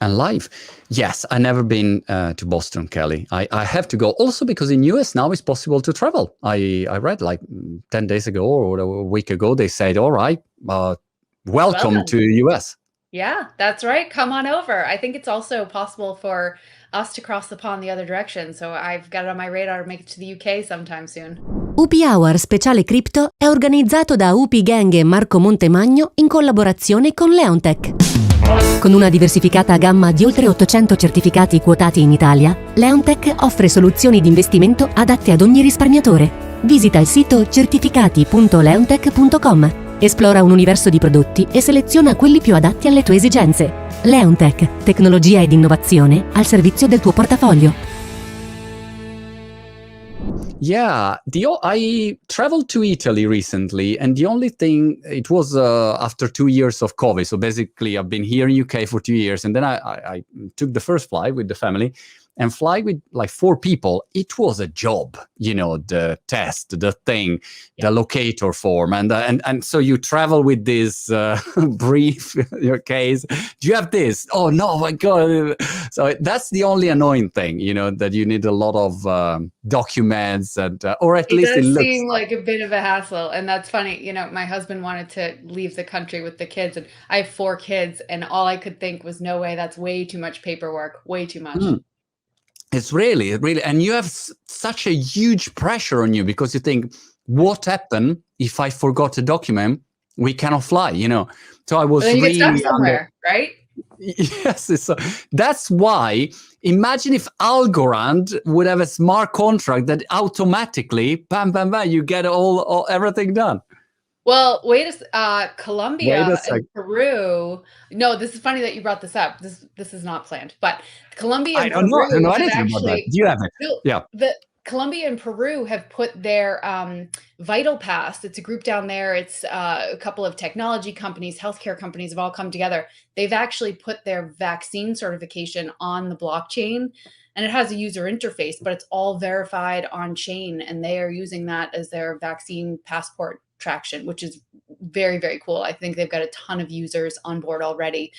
And life. Yes, I never been to Boston, Kelly. I have to go also because in US now it's possible to travel. I read like 10 days ago or a week ago, they said, all right, welcome to Welcome. the US. Yeah, that's right. Come on over. I think it's also possible for us to cross the pond the other direction, so I've got it on my radar to make it to the UK sometime soon. UP Hour Speciale Crypto è organizzato da UP Gang e Marco Montemagno in collaborazione con Leontech. Con una diversificata gamma di oltre 800 certificati quotati in Italia, Leontech offre soluzioni di investimento adatte ad ogni risparmiatore. Visita il sito certificati.leontech.com, esplora un universo di prodotti e seleziona quelli più adatti alle tue esigenze. Leontech, tecnologia ed innovazione al servizio del tuo portafoglio. Yeah, I traveled to Italy recently, and the only thing, it was after 2 years of COVID. So basically, I've been here in UK for 2 years, and then I took the first flight with the family, and fly with like 4 people. It was a job, the test, the thing, the locator form, and so you travel with this brief, your case. Do you have this? Oh no, my God! So that's the only annoying thing, that you need a lot of documents, and or at least it does looks seem like a bit of a hassle, and that's funny. My husband wanted to leave the country with the kids, and I have 4 kids, and all I could think was, no way, that's way too much paperwork, way too much. It's really, and you have such a huge pressure on you because you think, what happened if I forgot a document? We cannot fly, So I was But then you really get stuck somewhere, right? Yes, that's why. Imagine if Algorand would have a smart contract that automatically, bam, bam, bam, you get all everything done. Well, Wait Colombia a and sec. Peru. No, this is funny that you brought this up. This is not planned, but Colombia I and don't know. I don't Peru know have anything about that. actually Do you have it? Yeah. the Colombia and Peru have put their Vital Pass. It's a group down there. It's a couple of technology companies, healthcare companies have all come together. They've actually put their vaccine certification on the blockchain, and it has a user interface, but it's all verified on chain, and they are using that as their vaccine passport traction, which is very, very cool. I think they've got a ton of users on board already.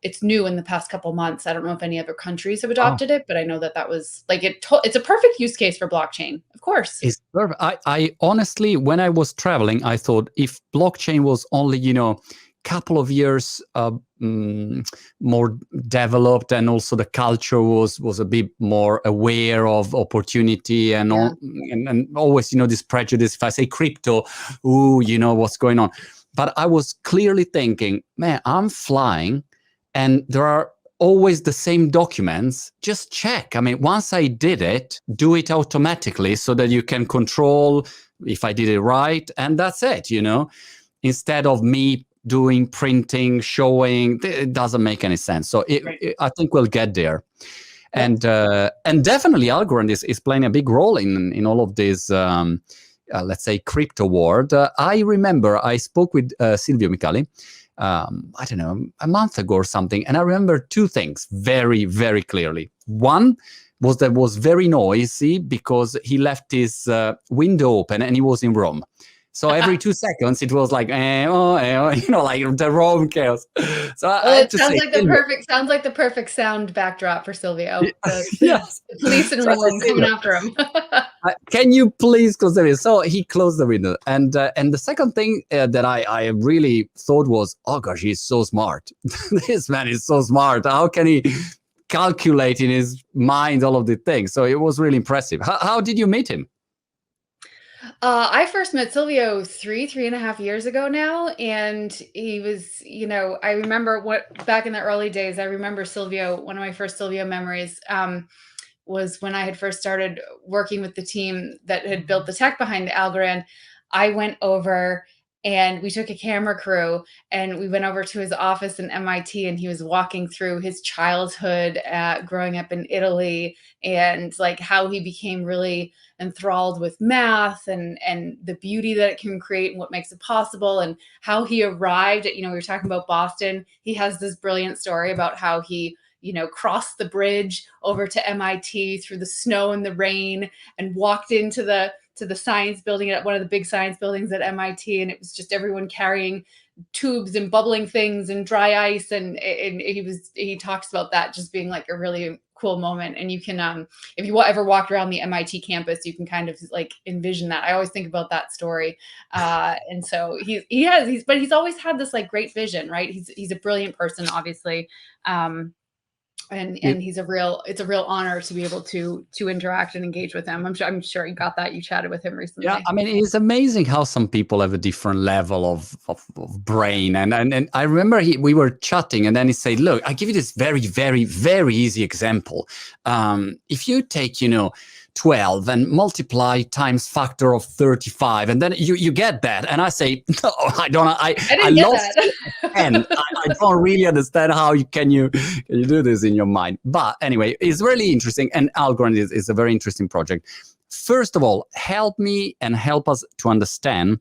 It's new in the past couple months. I don't know if any other countries have adopted it, but I know that was like it's a perfect use case for blockchain, of course. It's perfect. I honestly, when I was traveling, I thought if blockchain was only, couple of years more developed, and also the culture was a bit more aware of opportunity and and always, this prejudice. If I say crypto, what's going on. But I was clearly thinking, man, I'm flying and there are always the same documents. Just check. I mean, once I did it, do it automatically so that you can control if I did it right. And that's it, instead of me doing printing, showing, it doesn't make any sense. So I think we'll get there. And definitely Algorand is playing a big role in all of this, let's say, crypto world. I remember I spoke with Silvio Micali, I don't know, a month ago or something. And I remember 2 things very, very clearly. One was that was very noisy because he left his window open and he was in Rome. So every 2 seconds, it was like, like the Rome chaos. So it sounds like the perfect sound backdrop for Silvio. Yes. The police in Rome coming after him. Can you please close the window? So he closed the window. And the second thing that I really thought was, oh gosh, he's so smart. This man is so smart. How can he calculate in his mind all of the things? So it was really impressive. How did you meet him? I first met Silvio 3.5 years ago now, and he was, I remember back in the early days, I remember Silvio, one of my first Silvio memories was when I had first started working with the team that had built the tech behind Algorand. I went over and we took a camera crew and we went over to his office in MIT, and he was walking through his childhood growing up in Italy, and like how he became really enthralled with math and the beauty that it can create and what makes it possible, and how he arrived at, we were talking about Boston. He has this brilliant story about how he crossed the bridge over to MIT through the snow and the rain and walked into the science building at one of the big science buildings at MIT. And it was just everyone carrying tubes and bubbling things and dry ice, and he talks about that just being like a really cool moment. And you can if you ever walked around the MIT campus, you can kind of like envision that. I always think about that story. And so he's always had this like great vision, right? He's a brilliant person, obviously. And it's a real honor to be able to interact and engage with him. I'm sure you got that. You chatted with him recently. Yeah, I mean, it's amazing how some people have a different level of brain. And I remember we were chatting, and then he said, "Look, I give you this very, very, very easy example. If you take, 12 and multiply times factor of 35, and then you get that." And I say, "No, I don't. I lost that. And I don't really understand how can you do this in your mind." But anyway, it's really interesting, and Algorand is a very interesting project. First of all, help me and help us to understand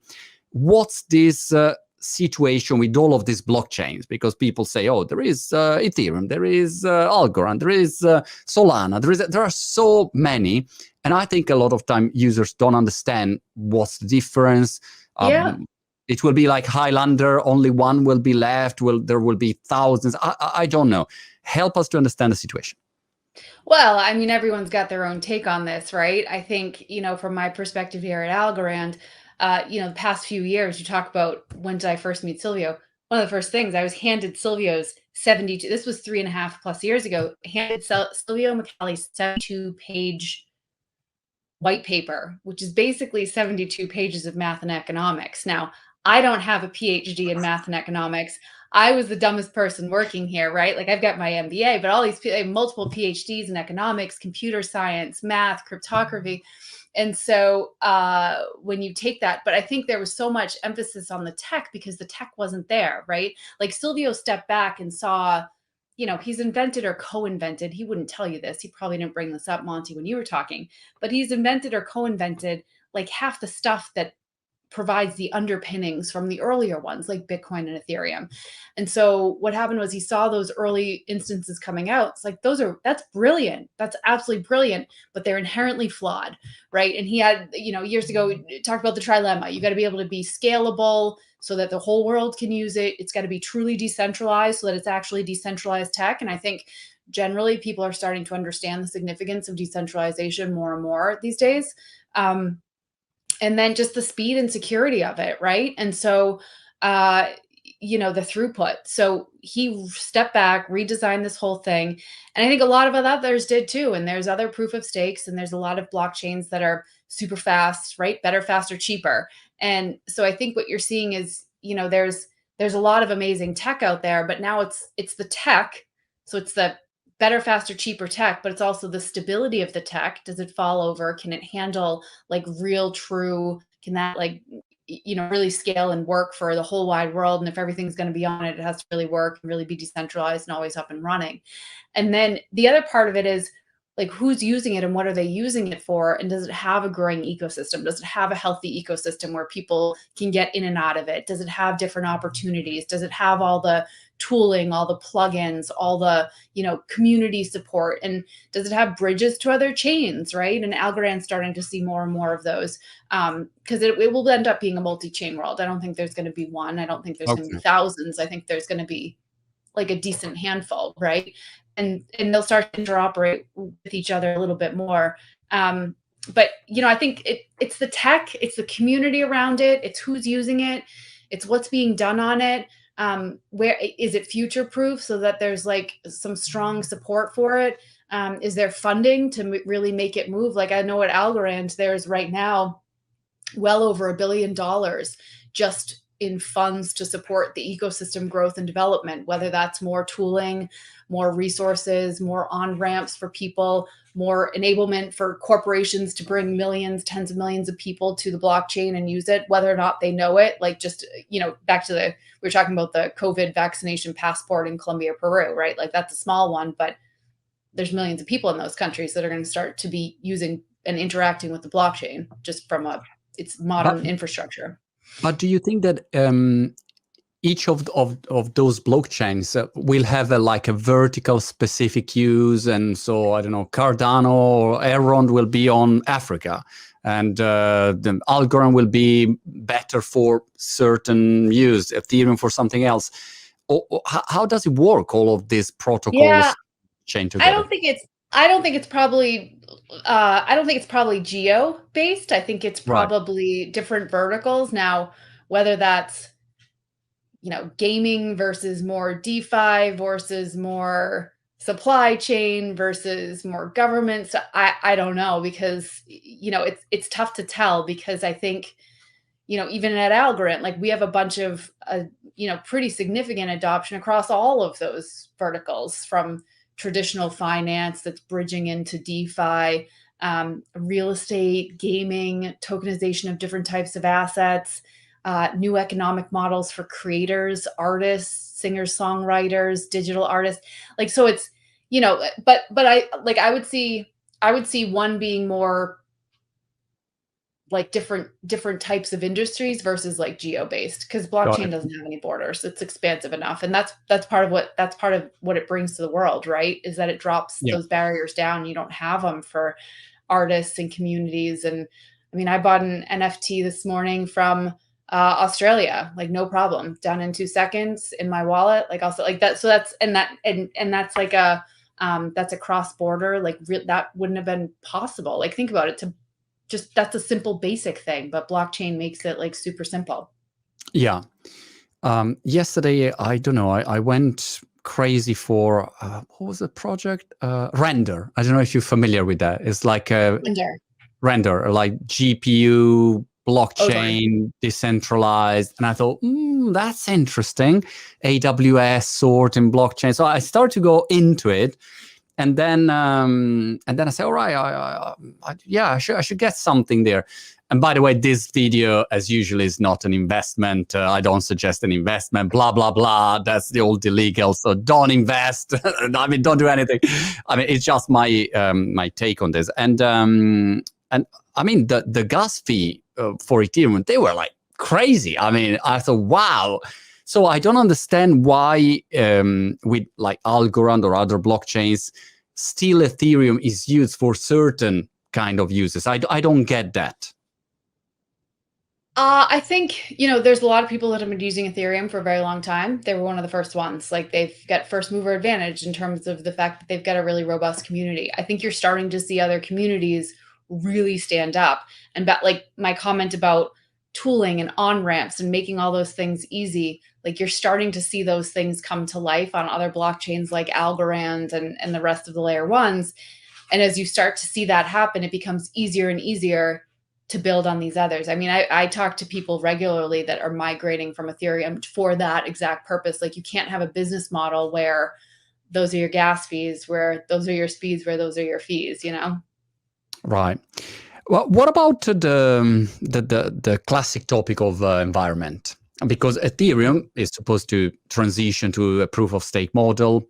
what's this situation with all of these blockchains, because people say, "Oh, there is Ethereum, there is Algorand, there is Solana, there are so many," and I think a lot of time users don't understand what's the difference. It will be like Highlander, only one will be left. There will be thousands. I don't know. Help us to understand the situation. Well, I mean, everyone's got their own take on this, right? I think, from my perspective here at Algorand, the past few years, you talk about when did I first meet Silvio? One of the first things, I was handed Silvio's 72, this was 3.5+ years ago, handed Silvio Micali's 72-page white paper, which is basically 72 pages of math and economics. Now, I don't have a PhD in math and economics. I was the dumbest person working here, right? Like I've got my MBA, but all these multiple PhDs in economics, computer science, math, cryptography. And so when you take that, but I think there was so much emphasis on the tech because the tech wasn't there, right? Like Silvio stepped back and saw, he's invented or co-invented. He wouldn't tell you this. He probably didn't bring this up, Monty, when you were talking, but he's invented or co-invented like half the stuff that provides the underpinnings from the earlier ones like Bitcoin and Ethereum. And so what happened was he saw those early instances coming out. It's like, that's brilliant. That's absolutely brilliant, but they're inherently flawed, right? And he had, years ago, talked about the trilemma. You got to be able to be scalable so that the whole world can use it. It's got to be truly decentralized so that it's actually decentralized tech. And I think generally people are starting to understand the significance of decentralization more and more these days. And then just the speed and security of it, right? And so, the throughput. So he stepped back, redesigned this whole thing. And I think a lot of others did too. And there's other proof of stakes, and there's a lot of blockchains that are super fast, right? Better, faster, cheaper. And so I think what you're seeing is, there's a lot of amazing tech out there, but now it's the tech. So it's the better, faster, cheaper tech, but it's also the stability of the tech. Does it fall over? Can it handle like real, true, can that like, really scale and work for the whole wide world? And if everything's going to be on it, it has to really work and really be decentralized and always up and running. And then the other part of it is like, who's using it and what are they using it for? And does it have a growing ecosystem? Does it have a healthy ecosystem where people can get in and out of it? Does it have different opportunities? Does it have all the tooling, all the plugins, all the, community support? And does it have bridges to other chains, right? And Algorand's starting to see more and more of those because it will end up being a multi-chain world. I don't think there's going to be one. I don't think there's going to be thousands. I think there's going to be like a decent handful, right? And they'll start to interoperate with each other a little bit more. But, I think it's the tech, it's the community around it, it's who's using it, it's what's being done on it. Where is it future-proof so that there's like some strong support for it? Is there funding to really make it move? Like I know at Algorand, there's right now well over $1 billion just in funds to support the ecosystem growth and development, whether that's more tooling, more resources, more on-ramps for people, more enablement for corporations to bring millions, tens of millions of people to the blockchain and use it, whether or not they know it. Like just, back to we were talking about the COVID vaccination passport in Colombia, Peru, right? Like that's a small one, but there's millions of people in those countries that are going to start to be using and interacting with the blockchain just from its modern infrastructure. But do you think that each of those blockchains will have a vertical specific use? And so, I don't know, Cardano or Elrond will be on Africa. and the Algorand will be better for certain use, Ethereum for something else. How does it work? All of these protocols chain together. I don't think it's probably geo based. I think it's probably different verticals. Now, whether that's gaming versus more DeFi versus more supply chain versus more government. So I don't know, because it's tough to tell, because I think even at Algorand, like, we have a bunch of pretty significant adoption across all of those verticals, from traditional finance that's bridging into DeFi, real estate, gaming, tokenization of different types of assets, new economic models for creators, artists, singers, songwriters, digital artists. Like, so it's, but I would see one being more like different types of industries versus like geo-based, because blockchain doesn't have any borders. It's expansive enough. And that's part of what it brings to the world, right? Is that it drops those barriers down. You don't have them for artists and communities. And I mean, I bought an NFT this morning from Australia, like, no problem, done in 2 seconds in my wallet, like, also like that. So that's that's like that's a cross border, like, that wouldn't have been possible. Like, think about it, that's a simple basic thing, but blockchain makes it like super simple. Yeah. Yesterday, I don't know, I went crazy for what was the project? Render. I don't know if you're familiar with that. It's like a render, like GPU blockchain, decentralized. And I thought, that's interesting. AWS sort in blockchain. So I started to go into it. And then I said, all right, I should get something there. And by the way, this video, as usual, is not an investment. I don't suggest an investment, blah, blah, blah. That's the old illegal. So don't invest. I mean, don't do anything. I mean, it's just my my take on this. And I mean, the gas fee for Ethereum, they were like crazy. I mean, I thought, wow. So I don't understand why with like Algorand or other blockchains, still Ethereum is used for certain kind of uses. I don't get that. I think, there's a lot of people that have been using Ethereum for a very long time. They were one of the first ones. Like, they've got first mover advantage in terms of the fact that they've got a really robust community. I think you're starting to see other communities really stand up. And like my comment about tooling and on-ramps and making all those things easy, like, you're starting to see those things come to life on other blockchains like Algorand and the rest of the layer ones. And as you start to see that happen, it becomes easier and easier to build on these others. I mean, I talk to people regularly that are migrating from Ethereum for that exact purpose. Like, you can't have a business model where those are your gas fees, where those are your speeds, where those are your fees, Right. Well, what about the classic topic of environment? Because Ethereum is supposed to transition to a proof of stake model,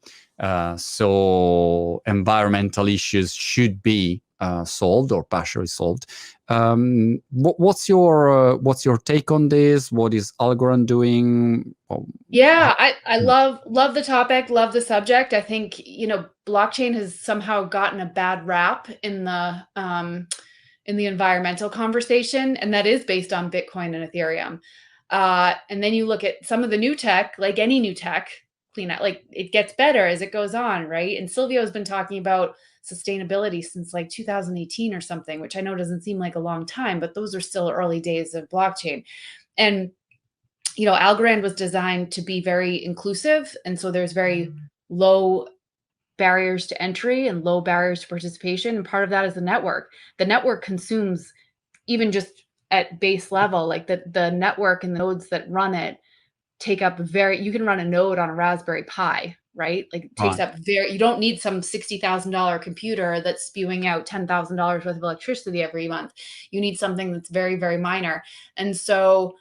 so environmental issues should be solved or partially solved. What's your take on this? What is Algorand doing? Yeah, I love the topic, love the subject. I think blockchain has somehow gotten a bad rap in the environmental conversation, and that is based on Bitcoin and Ethereum. And then you look at some of the new tech, like any new tech, clean out, like, it gets better as it goes on, right? And Silvio has been talking about sustainability since like 2018 or something, which I know doesn't seem like a long time, but those are still early days of blockchain. And Algorand was designed to be very inclusive, and so there's very low barriers to entry and low barriers to participation. And part of that is the network. The network consumes, even just at base level, like the network and the nodes that run it take up you can run a node on a Raspberry Pi, right? Like, it takes up you don't need some $60,000 computer that's spewing out $10,000 worth of electricity every month. You need something that's very, very minor. And so,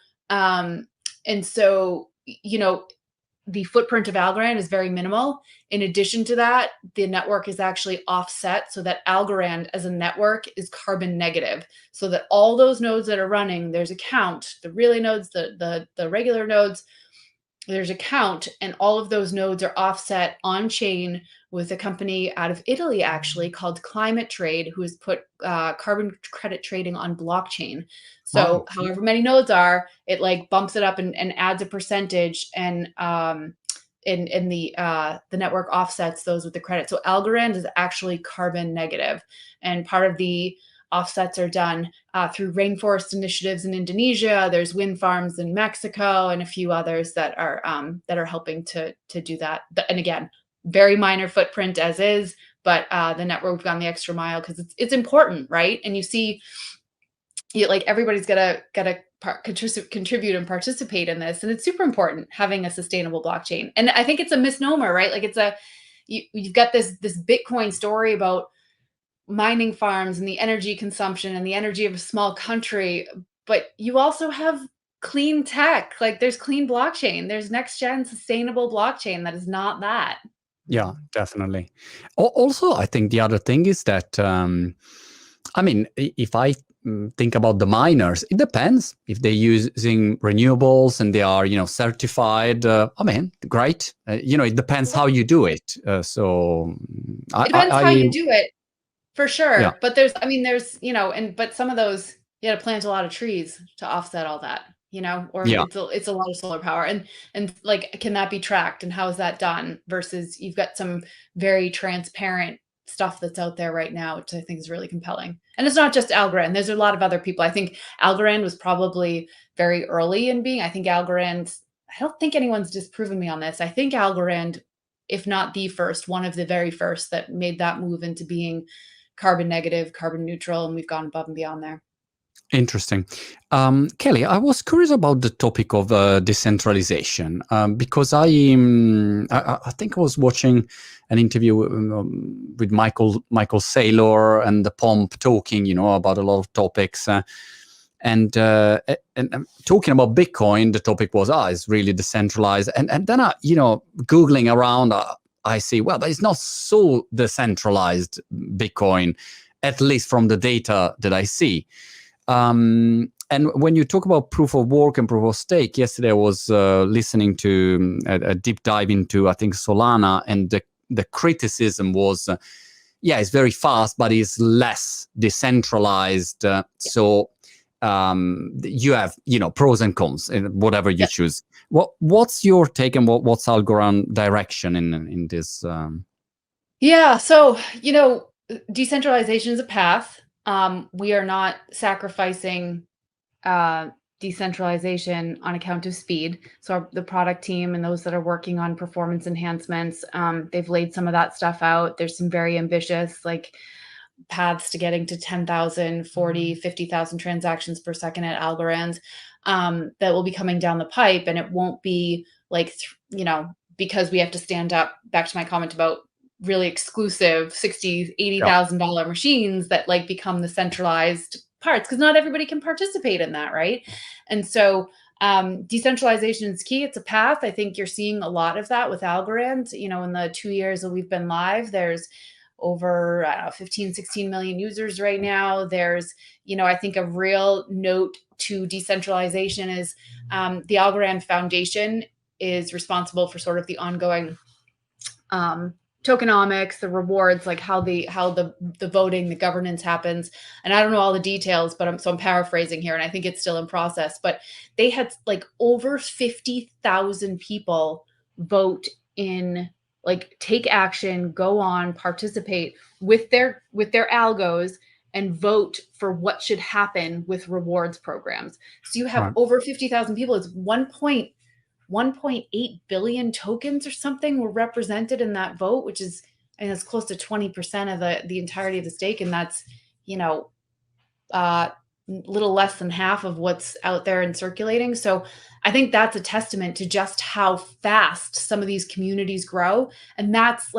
the footprint of Algorand is very minimal. In addition to that, the network is actually offset so that Algorand as a network is carbon negative, so that all those nodes that are running, there's a count, the relay nodes, the regular nodes, there's a count, and all of those nodes are offset on chain with a company out of Italy, actually, called Climate Trade, who has put carbon credit trading on blockchain. So Wow. however many nodes are, it like bumps it up and adds a percentage, and in the network offsets those with the credit. So Algorand is actually carbon negative, and part of the offsets are done through rainforest initiatives in Indonesia. There's wind farms in Mexico and a few others that are helping to do that. And again, very minor footprint as is, but the network, we've gone the extra mile because it's important, right? And you see, like everybody's gotta contribute and participate in this, and it's super important having a sustainable blockchain. And I think it's a misnomer, right? Like you've got this Bitcoin story about mining farms and the energy consumption and the energy of a small country, but you also have clean tech. Like there's clean blockchain, there's next gen sustainable blockchain that is not that. Yeah, definitely. Also, I think the other thing is that, I mean, if I think about the miners, it depends if they're using renewables and they are, certified. I mean, great. It depends how you do it. So It depends how you I do it, for sure. yeah, But but some of those, you got to plant a lot of trees to offset all that, or yeah. it's a lot of solar power. And like, can that be tracked? And how is that done? Versus you've got some very transparent stuff that's out there right now, which I think is really compelling. And it's not just Algorand. There's a lot of other people. I think Algorand was probably very early in being. I don't think anyone's disproven me on this. I think Algorand, if not the first, one of the very first that made that move into being carbon negative, carbon neutral, and we've gone above and beyond there. Interesting. Kelly, I was curious about the topic of decentralization because I think I was watching an interview with Michael Saylor and the Pomp talking, about a lot of topics. And talking about Bitcoin, the topic was, it's really decentralized. And then, Googling around, I see, well, but it's not so decentralized, Bitcoin, at least from the data that I see. And when you talk about proof of work and proof of stake, yesterday I was listening to a deep dive into, I think, Solana, and the criticism was, it's very fast, but it's less decentralized. So you have, pros and cons, whatever you choose. What's your take, and what's Algorand direction in this? Yeah, so decentralization is a path. We are not sacrificing decentralization on account of speed. So the product team and those that are working on performance enhancements, they've laid some of that stuff out. There's some very ambitious paths to getting to 10,000, 40, 50,000 transactions per second at Algorand that will be coming down the pipe. And it won't be because we have to stand up, back to my comment about really exclusive $60,000, $80,000 machines that become the centralized parts, because not everybody can participate in that, right? And so decentralization is key. It's a path. I think you're seeing a lot of that with Algorand. In the 2 years that we've been live, there's over 15, 16 million users right now. There's, I think a real note to decentralization is the Algorand Foundation is responsible for sort of the ongoing tokenomics, the rewards, like how the voting, the governance happens. And I don't know all the details, but I'm paraphrasing here, and I think it's still in process. But they had over 50,000 people vote in, take action, go on, participate with their algos, and vote for what should happen with rewards programs. So you have over 50,000 people. It's 1.8 billion tokens or something were represented in that vote, which is, and it's close to 20% of the entirety of the stake. And that's, little less than half of what's out there and circulating. So I think that's a testament to just how fast some of these communities grow. And that's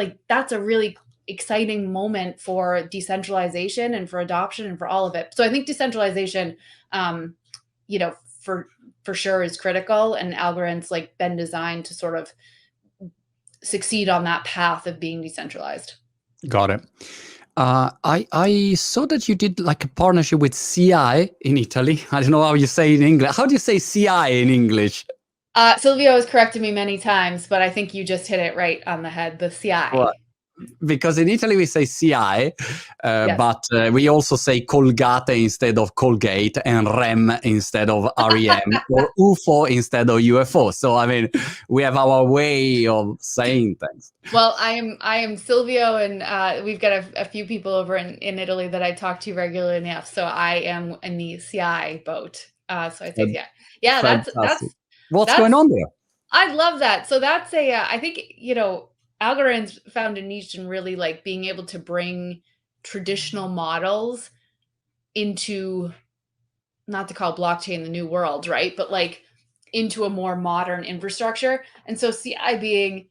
a really exciting moment for decentralization and for adoption and for all of it. So I think decentralization, for sure is critical, and Algorand's been designed to sort of succeed on that path of being decentralized. Got it. I saw that you did a partnership with CI in Italy. I don't know how you say it in English. How do you say CI in English? Silvio has corrected me many times, but I think you just hit it right on the head. The CI. Well, because in Italy we say CI, Yes. but we also say Colgate instead of Colgate, and REM instead of REM, or UFO instead of UFO. So I mean, we have our way of saying things. Well, I am Silvio, and we've got a few people over in Italy that I talk to regularly enough. So I am in the CI boat. So I say CI. Yeah, Fantastic. What's going on there? I love that. So that's I think, Algorand's found a niche in really like being able to bring traditional models into, not to call blockchain the new world, right? But like into a more modern infrastructure. And so CI being,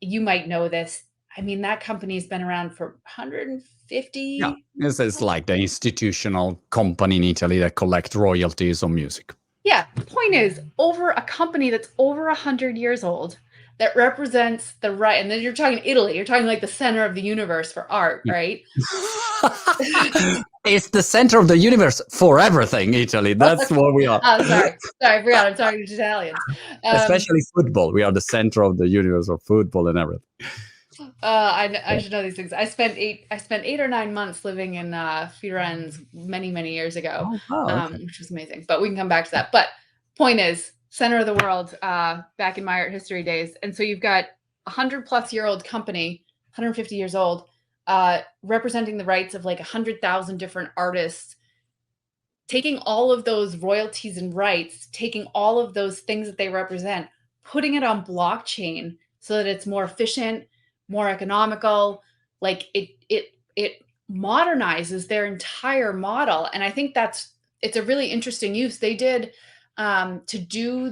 you might know this, I mean, that company's been around for 150. Yeah, it's like the institutional company in Italy that collect royalties on music. Yeah, the point is, over a company that's over 100 years old, that represents the right, and then you're talking Italy, you're talking like the center of the universe for art, right? It's the center of the universe for everything, Italy. That's what we are. Oh, sorry, I forgot. I'm talking to Italians. Especially football. We are the center of the universe of football and everything. I should know these things. I spent 8 or 9 months living in Firenze many years ago, okay. which was amazing. But we can come back to that. But point is, center of the world back in my art history days. And so you've got 100-plus-year-old company, 150 years old, representing the rights of like 100,000 different artists, taking all of those royalties and rights, taking all of those things that they represent, putting it on blockchain so that it's more efficient, more economical. Like it modernizes their entire model. And I think it's a really interesting use. They did to do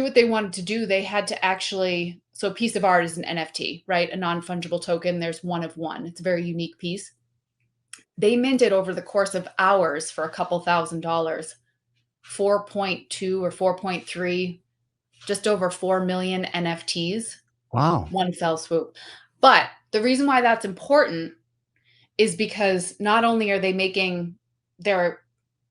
what they wanted to do, they had to actually, so a piece of art is an NFT, right? A non-fungible token. There's one of one. It's a very unique piece. They minted over the course of hours for a couple $1,000, 4.2 or 4.3, just over 4 million NFTs. Wow. One fell swoop. But the reason why that's important is because not only are they making their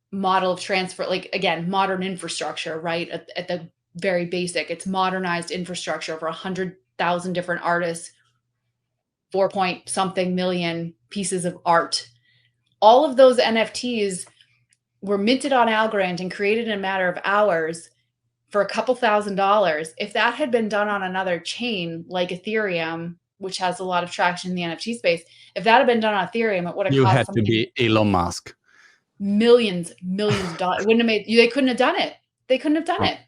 model of transfer, like again, modern infrastructure, right? At the very basic, it's modernized infrastructure over 100,000 different artists, 4 point something million pieces of art. All of those NFTs were minted on Algorand and created in a matter of hours for a couple $1,000. If that had been done on another chain like Ethereum, which has a lot of traction in the NFT space, if that had been done on Ethereum, it would have You cost had to be Elon Musk. millions of dollars. Wouldn't have made. They couldn't have done it. They couldn't have done it.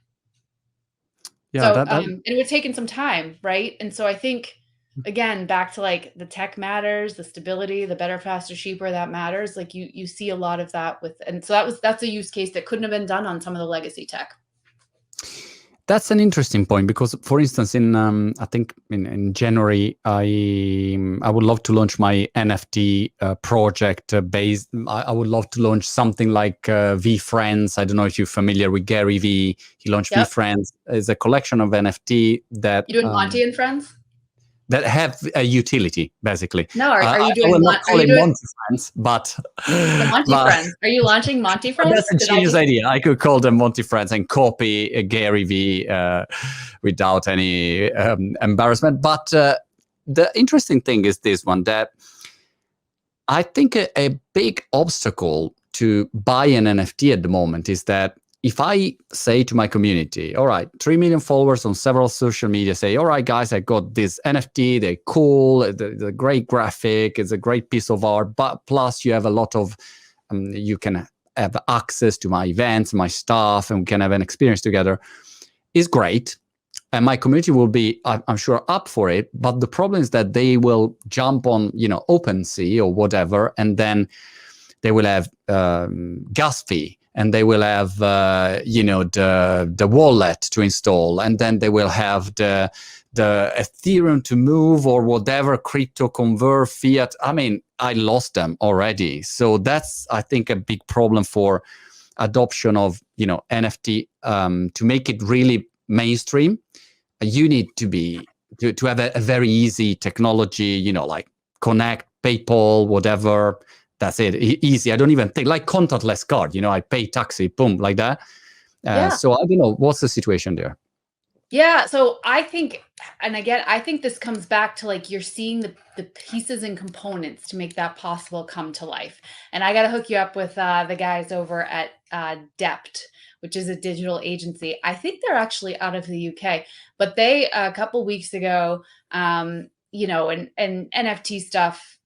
Yeah, so and it would have taken some time, right? And so I think, again, back to like the tech matters, the stability, the better, faster, cheaper, that matters. Like you see a lot of that with, and so that's a use case that couldn't have been done on some of the legacy tech. That's an interesting point because, for instance, in I think in January, I would love to launch my NFT project based. I would love to launch something like VeeFriends. I don't know if you're familiar with Gary Vee. He launched VeeFriends. It's a collection of NFT that you doing Monty and Friends that have a utility, basically. No, are you doing? I will not call it Monty Friends, but the Monty Friends. Are you launching Monty Friends? That's a genius idea. I could call them Monty Friends and copy Gary Vee without any embarrassment. But the interesting thing is this one, that I think a big obstacle to buy an NFT at the moment is that if I say to my community, all right, 3 million followers on several social media, say, all right, guys, I got this NFT, they're cool, the great graphic, it's a great piece of art, but plus you have a lot of, you can have access to my events, my stuff, and we can have an experience together, is great. And my community will be, I'm sure, up for it. But the problem is that they will jump on, OpenSea or whatever, and then they will have gas fee. And they will have, the wallet to install, and then they will have the Ethereum to move or whatever, crypto convert, fiat. I mean, I lost them already. So that's, I think, a big problem for adoption of, NFT. To make it really mainstream, you need to have a very easy technology, like Connect, PayPal, whatever. That's it. Easy. I don't even think like contactless card. I pay taxi, boom, like that. Yeah. So I don't know, what's the situation there? Yeah, so I think, and again, I think this comes back to like you're seeing the pieces and components to make that possible come to life. And I got to hook you up with the guys over at Dept, which is a digital agency. I think they're actually out of the UK, but they a couple weeks ago, you know, and NFT stuff.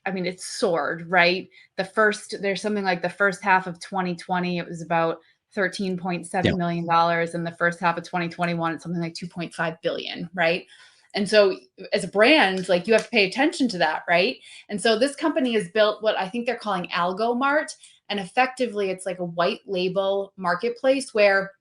I mean, it's soared, right? There's something like the first half of 2020, it was about $13.7 million dollars. In the first half of 2021, it's something like 2.5 billion, right? And so as a brand, like you have to pay attention to that, right? And so this company has built what I think they're calling Algomart. And effectively, it's like a white label marketplace where,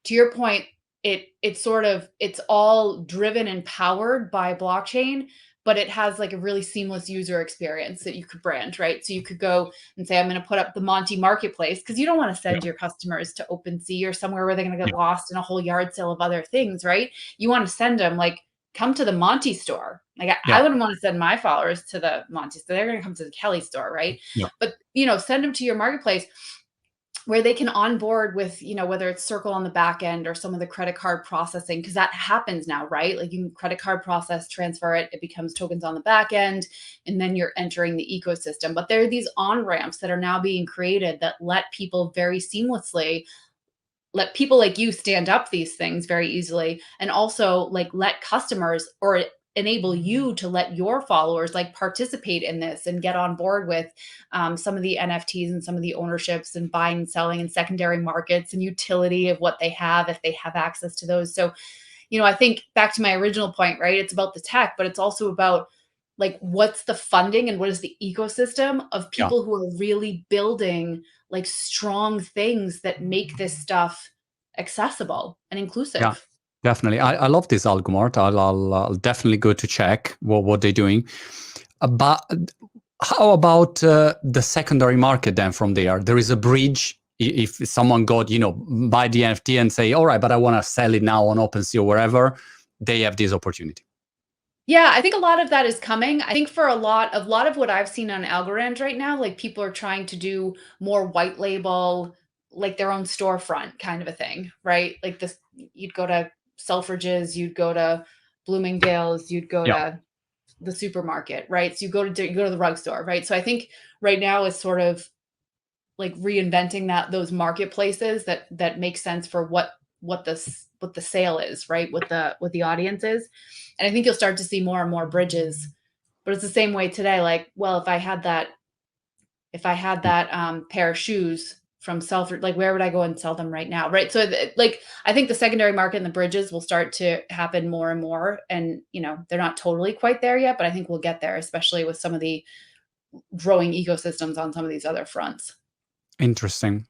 to your point, it's all driven and powered by blockchain, but it has like a really seamless user experience that you could brand, right? So you could go and say, I'm going to put up the Monty Marketplace, because you don't want to send your customers to OpenSea or somewhere where they're going to get lost in a whole yard sale of other things, right? You want to send them like, come to the Monty store. Like I wouldn't want to send my followers to the Monty store. They're going to come to the Kelly store, right? But send them to your marketplace where they can onboard with, whether it's Circle on the back end or some of the credit card processing, because that happens now, right? Like you can credit card process, transfer it, it becomes tokens on the back end, and then you're entering the ecosystem. But there are these on-ramps that are now being created that let people very seamlessly, let people like you stand up these things very easily, and also like let customers or enable you to let your followers like participate in this and get on board with some of the NFTs and some of the ownerships and buying and selling and secondary markets and utility of what they have if they have access to those. So, I think back to my original point, right? It's about the tech, but it's also about like what's the funding and what is the ecosystem of people who are really building like strong things that make this stuff accessible and inclusive. Yeah. Definitely. I love this Algomart. I'll definitely go to check what they're doing. But how about the secondary market then from there? There is a bridge. If someone got, buy the NFT and say, all right, but I want to sell it now on OpenSea or wherever, they have this opportunity. Yeah, I think a lot of that is coming. I think for a lot of what I've seen on Algorand right now, like people are trying to do more white label, like their own storefront kind of a thing, right? Like this, you'd go to Selfridges, you'd go to Bloomingdale's, you'd go to the supermarket, right? So you go to the rug store, right? So I think right now is sort of like reinventing those marketplaces that make sense for what the sale is, right? What the audience is. And I think you'll start to see more and more bridges. But it's the same way today. Like, well, if I had that pair of shoes from Selfridge, like where would I go and sell them right now, right? So like I think the secondary market and the bridges will start to happen more and more. And they're not totally quite there yet, but I think we'll get there, especially with some of the growing ecosystems on some of these other fronts. Interesting.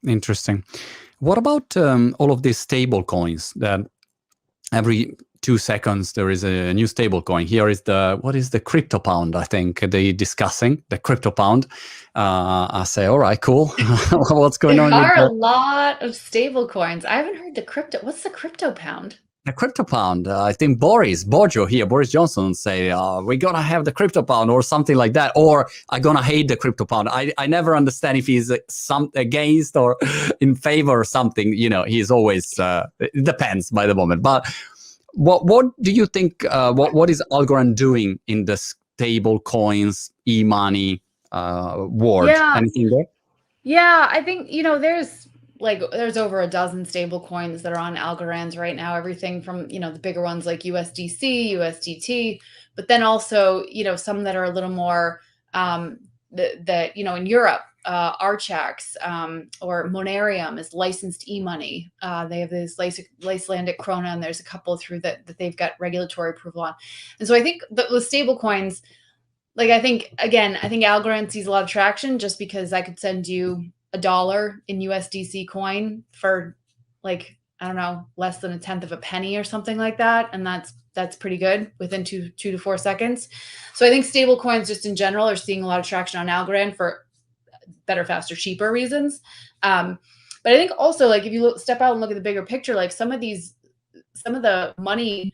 What about all of these stable coins that every 2 seconds there is a new stable coin? Here is what is the crypto pound? I think they're discussing the crypto pound. I say, all right, cool. What's going on? There are a lot of stable coins. I haven't heard what's the crypto pound? The crypto pound. I think Boris Johnson say, we're going to have the crypto pound or something like that. Or I'm going to hate the crypto pound. I never understand if he's against or in favor or something. He's always, it depends by the moment. But what do you think, what is Algorand doing in the stable coins, e-money world? Anything there? Yeah, I think, there's over a dozen stable coins that are on Algorand right now, everything from, the bigger ones like USDC, USDT, but then also, some that are a little more, in Europe, Archax or Monerium is licensed e-money. They have this Icelandic krona, and there's a couple through that they've got regulatory approval on. And so I think the stable coins, like, I think Algorand sees a lot of traction just because I could send you $1 in USDC coin for like, I don't know, less than a tenth of a penny or something like that. And that's pretty good within 2 to 4 seconds. So I think stable coins just in general are seeing a lot of traction on Algorand for better, faster, cheaper reasons. But I think also, like, if you step out and look at the bigger picture, like some of the money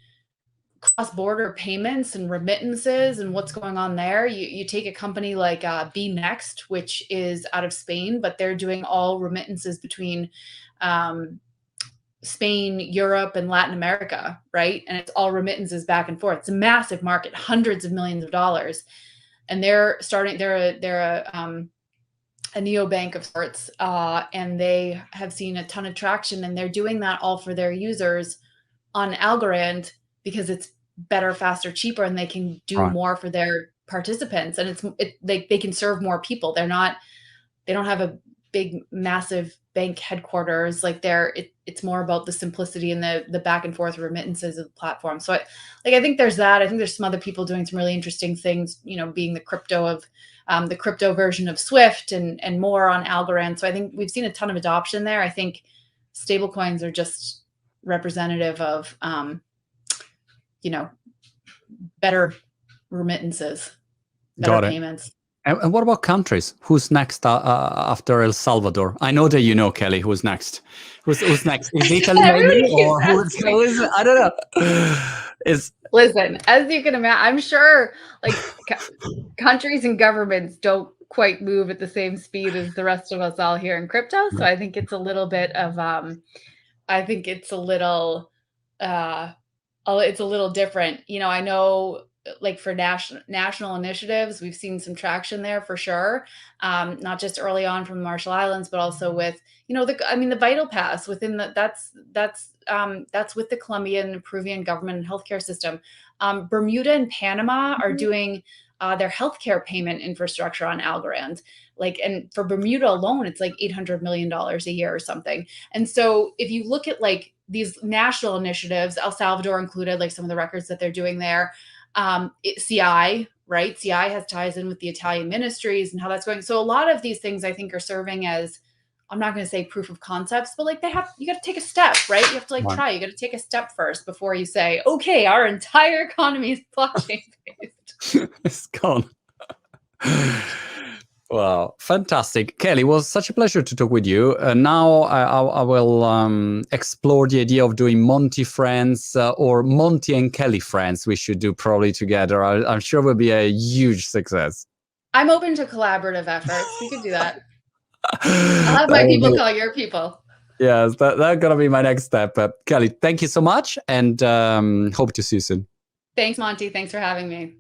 cross-border payments and remittances and what's going on there. You take a company like Be Next, which is out of Spain, but they're doing all remittances between Spain, Europe, and Latin America, right? And it's all remittances back and forth. It's a massive market, hundreds of millions of dollars, and they're a neobank of sorts, and they have seen a ton of traction, and they're doing that all for their users on Algorand because it's better, faster, cheaper, and they can do more for their participants, and they can serve more people. They don't have a big, massive bank headquarters. Like it's more about the simplicity and the back and forth remittances of the platform. So I think there's that. I think there's some other people doing some really interesting things, being the crypto version of Swift and more on Algorand. So I think we've seen a ton of adoption there. I think stablecoins are just representative of, better remittances, better payments. And what about countries? Who's next after El Salvador? I know that you know, Kelly. Who's next? Who's next? Is Italy maybe? Or who is it? I don't know. Listen, as you can imagine, I'm sure like countries and governments don't quite move at the same speed as the rest of us all here in crypto. So I think it's a little bit of it's a little different. I know, like for national initiatives, we've seen some traction there for sure. Not just early on from the Marshall Islands, but also with, the Vital Pass within that's with the Colombian and Peruvian government and healthcare system. Bermuda and Panama are doing their healthcare payment infrastructure on Algorand. And for Bermuda alone, it's like $800 million a year or something. And so if you look at like these national initiatives, El Salvador included, like some of the records that they're doing there, CI, right? CI has ties in with the Italian ministries and how that's going. So a lot of these things I think are serving as, I'm not going to say proof of concepts, but like you got to take a step, right? You have to try, you got to take a step first before you say, okay, our entire economy is blockchain based. It's gone. Wow, fantastic. Kelly, it was such a pleasure to talk with you. Now I will explore the idea of doing Monty Friends or Monty and Kelly Friends. We should do probably together. I'm sure it will be a huge success. I'm open to collaborative efforts. We could do that. I'll have my people call your people. Yes, that's going to be my next step. Kelly, thank you so much, and hope to see you soon. Thanks, Monty. Thanks for having me.